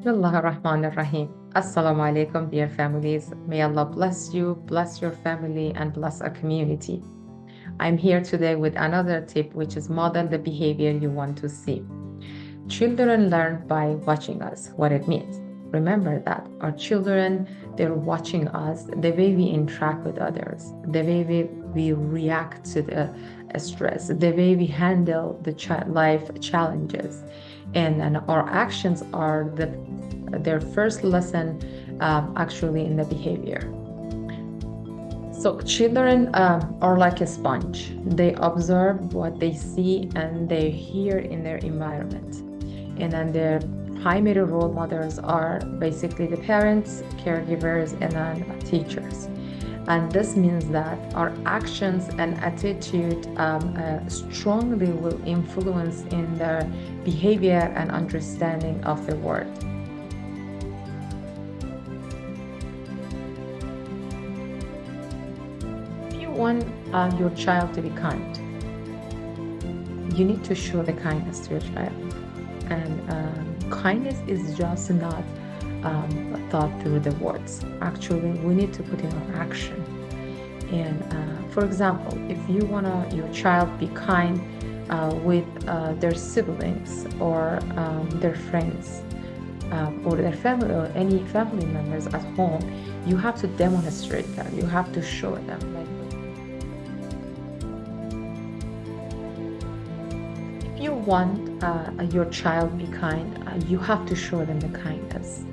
Bismillah ar-Rahman ar-Rahim. Assalamu alaikum, dear families. May Allah bless you, bless your family, and bless our community. I'm here today with another tip, which is model the behavior you want to see. Children learn by watching us, what it means. Remember that our children, they're watching us, the way we interact with others, the way we react to the stress, the way we handle the life challenges. And our actions are their first lesson actually in the behavior. So children are like a sponge. They observe what they see and they hear in their environment. And then their primary role models are basically the parents, caregivers, and then teachers. And this means that our actions and attitude strongly will influence in their behavior and understanding of the world. If you want your child to be kind, you need to show the kindness to your child. And kindness is just not thought through the words. Actually, we need to put in our action. And for example, if you want your child be kind with their siblings or their friends or their family or any family members at home, you have to demonstrate that. You have to show them. If you want your child be kind, you have to show them the kindness.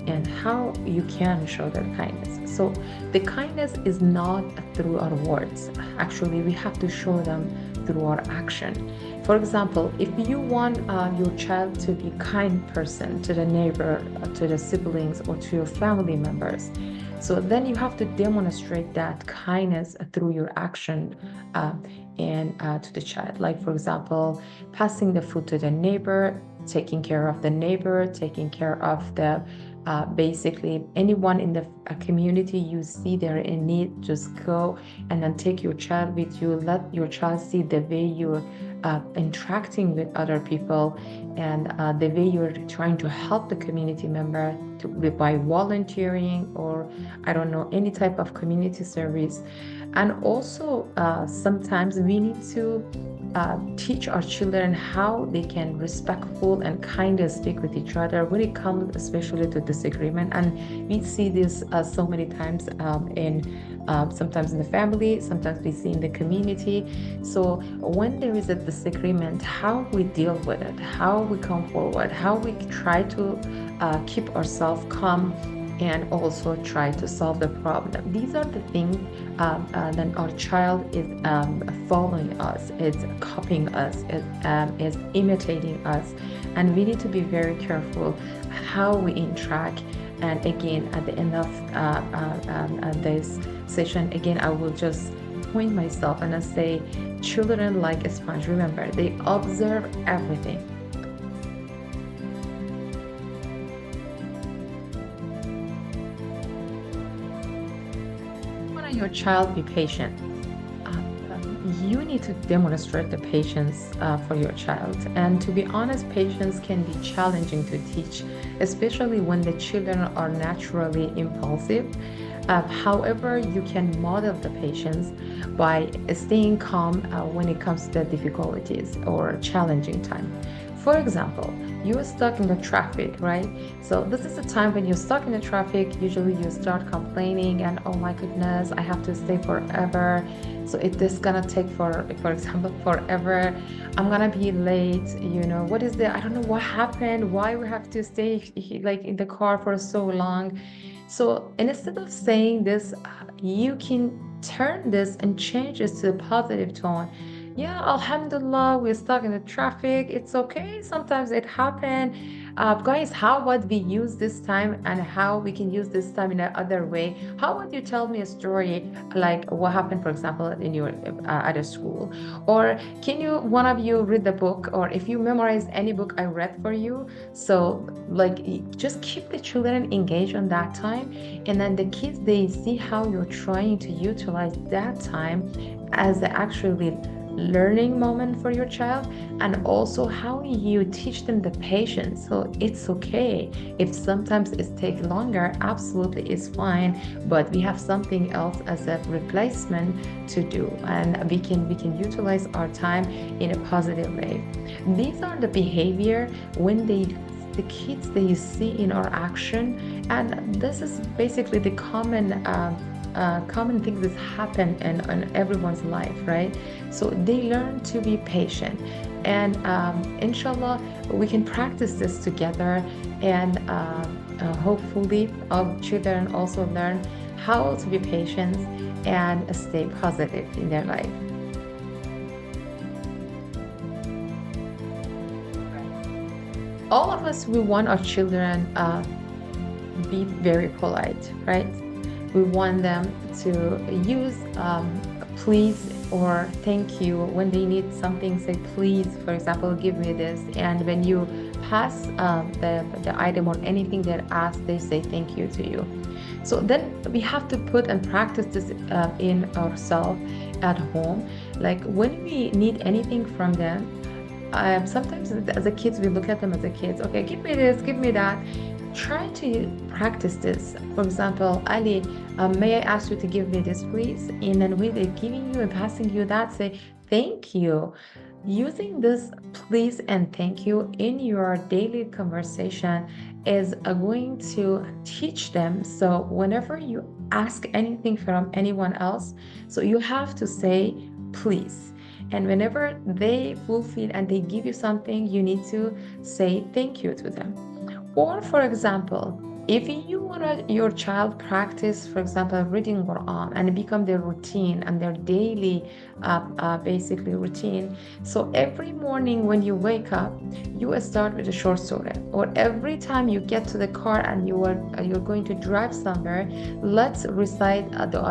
And how you can show them kindness. So the kindness is not through our words. Actually, we have to show them through our action. For example, if you want your child to be a kind person to the neighbor, to the siblings, or to your family members, so then you have to demonstrate that kindness through your action and to the child. Like, for example, passing the food to the neighbor, taking care of the neighbor, taking care of the basically anyone in the community you see they're in need, just go and then take your child with you. Let your child see the way you're interacting with other people and the way you're trying to help the community member by volunteering or I don't know, any type of community service. And also sometimes we need to teach our children how they can respectful and kindly speak with each other when it comes especially to disagreement. And we see this so many times in sometimes in the family, sometimes we see in the community. So when there is a disagreement, how we deal with it, how we come forward, how we try to keep ourselves calm and also try to solve the problem. These are the things that our child is following us, is copying us, is imitating us. And we need to be very careful how we interact. And again, at the end of this session, again, I will just point myself and I say, children like a sponge. Remember, they observe everything. Your child be patient. You need to demonstrate the patience for your child. And to be honest, patience can be challenging to teach, especially when the children are naturally impulsive. However, you can model the patience by staying calm when it comes to difficulties or challenging time. For example, you're stuck in the traffic, right? So this is the time when you're stuck in the traffic, usually you start complaining and oh my goodness, I have to stay forever. So this gonna take for example, forever. I'm gonna be late, what is I don't know what happened, why we have to stay like in the car for so long. So instead of saying this, you can turn this and change it to a positive tone. Yeah, alhamdulillah, we're stuck in the traffic. It's okay. Sometimes it happens. Guys, how about we use this time and how we can use this time in another way? How about you tell me a story like what happened, for example, in your at a school? Or can one of you read the book? Or if you memorize any book I read for you? So like just keep the children engaged on that time. And then the kids, they see how you're trying to utilize that time as actually learning moment for your child, and also how you teach them the patience. So it's okay if sometimes it takes longer, absolutely it's fine, but we have something else as a replacement to do, and we can utilize our time in a positive way. These are the behavior when the kids they see in our action, and this is basically the common things that happen in everyone's life, right? So they learn to be patient, and inshallah, we can practice this together, and hopefully, our children also learn how to be patient and stay positive in their life. All of us, we want our children be very polite, right? We want them to use please or thank you when they need something. Say please, for example, give me this. And when you pass the item or anything they're asked, they say thank you to you. So then we have to put and practice this in ourselves at home. Like when we need anything from them, sometimes as a kids we look at them as a kids, okay, give me this, give me that. Try to practice this. For example, Ali, may I ask you to give me this, please? And then when they're giving you and passing you that, say thank you. Using this please and thank you in your daily conversation is going to teach them. So whenever you ask anything from anyone else, so you have to say please. And whenever they fulfill and they give you something, you need to say thank you to them. Or for example, if you want your child practice, for example, reading Quran and become their routine and their daily, basically routine. So every morning when you wake up, you start with a short surah. Or every time you get to the car and you're going to drive somewhere, let's recite the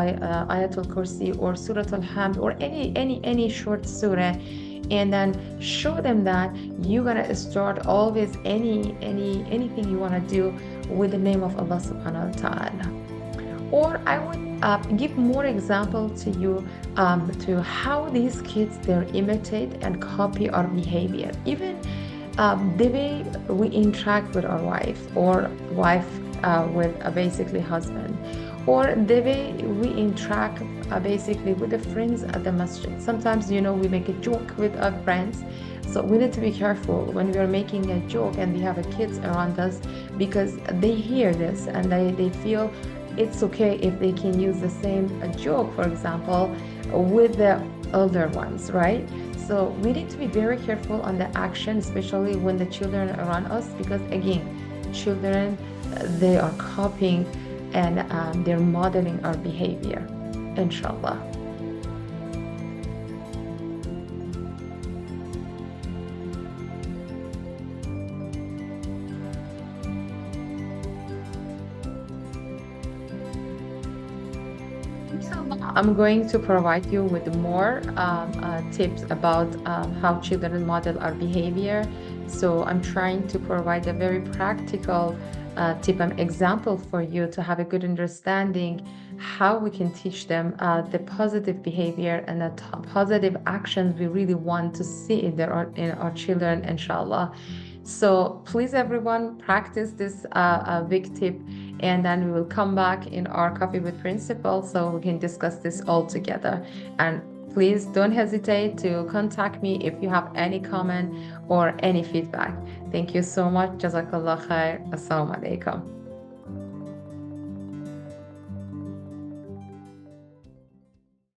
Ayatul Kursi or Surah Al-Hamd or any short surah, and then show them that you're gonna start always anything you want to do with the name of Allah subhanahu wa ta'ala. Or I would give more example to you to how these kids they imitate and copy our behavior. Even the way we interact with our wife, or wife with basically husband, or the way we interact basically with the friends at the masjid. Sometimes, we make a joke with our friends. So we need to be careful when we are making a joke and we have a kids around us, because they hear this and they feel it's okay if they can use the same joke, for example, with the older ones, right? So we need to be very careful on the action, especially when the children are around us, because again, children, they are copying and they're modeling our behavior, inshallah. I'm going to provide you with more tips about how children model our behavior. So I'm trying to provide a very practical tip and example for you to have a good understanding how we can teach them the positive behavior and the positive actions we really want to see in our children, inshallah. So please, everyone, practice this big tip, and then we will come back in our Coffee with Principal so we can discuss this all together. And please don't hesitate to contact me if you have any comment or any feedback. Thank you so much. Jazakallah khair. Assalamu alaikum.